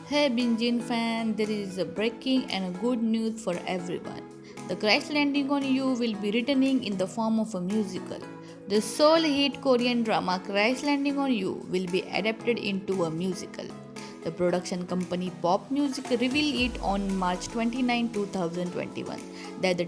Hey Binjin fan, there is a breaking and a good news for everyone. The Crash Landing on You will be returning in the form of a musical. The soul hit Korean drama Crash Landing on You will be adapted into a musical. The production company Pop Music revealed it on March 29, 2021 that the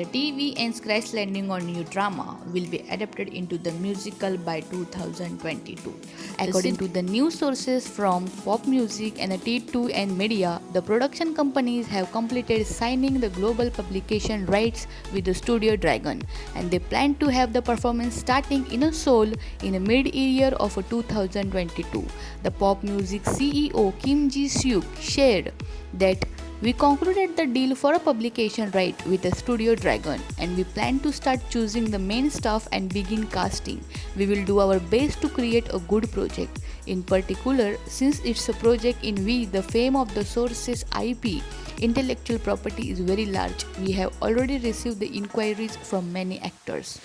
TV and Crash Landing on You drama will be adapted into the musical by 2022. According to the news sources from Pop Music and the T2 and Media, the production companies have completed signing the global publication rights with the Studio Dragon, and they plan to have the performance starting in Seoul in a mid-year of 2022. The Pop Music CEO Kim Ji-suk shared that we concluded the deal for a publication right with the Studio Dragon, and we plan to start choosing the main staff and begin casting. We will do our best to create a good project. In particular, since it's a project in which the fame of the source's IP, intellectual property is very large, we have already received the inquiries from many actors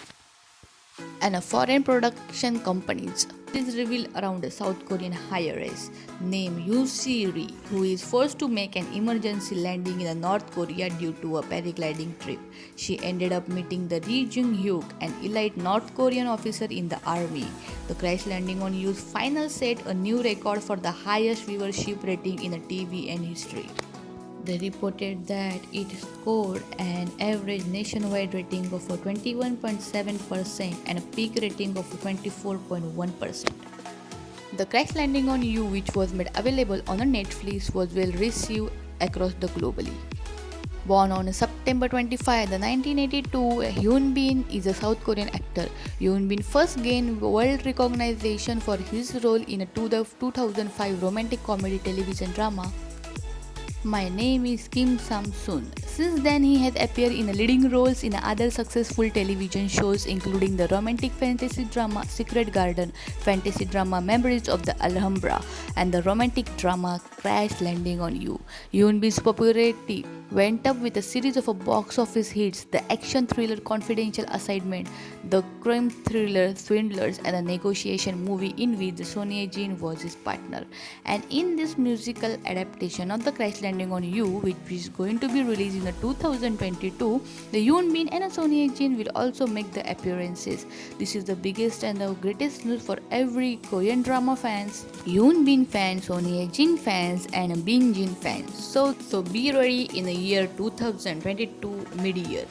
and foreign production companies. This revealed around a South Korean heiress named Yoo Si-ri, who is forced to make an emergency landing in North Korea due to a paragliding trip. She ended up meeting the Ri Jung-hyuk, an elite North Korean officer in the army. The Crash Landing on You's final set a new record for the highest viewership rating in the TVN history. They reported that it scored an average nationwide rating of 21.7% and a peak rating of 24.1%. The Crash Landing on You, which was made available on Netflix, was well received across the globally. Born on September 25, 1982, Hyun Bin is a South Korean actor. Hyun Bin first gained world recognition for his role in a 2005 romantic comedy television drama My Name is Kim Sam-soon. Since then, he has appeared in leading roles in other successful television shows including the romantic fantasy drama Secret Garden, fantasy drama Memories of the Alhambra, and the romantic drama Crash Landing on You. Yoon Bin's popularity went up with a series of box office hits, the action thriller Confidential Assignment, the crime thriller Swindlers, and the negotiation movie in which Son Ye-jin was his partner. And in this musical adaptation of the Crash Landing on You, which is going to be released in the 2022, the Yoon Bin and Son Ye-jin will also make the appearances. This is the biggest and the greatest news for every Korean drama fans, Yoon Bin fans, Son Ye-jin fans, and Bin Jin fans. So be ready in the year 2022 mid-year.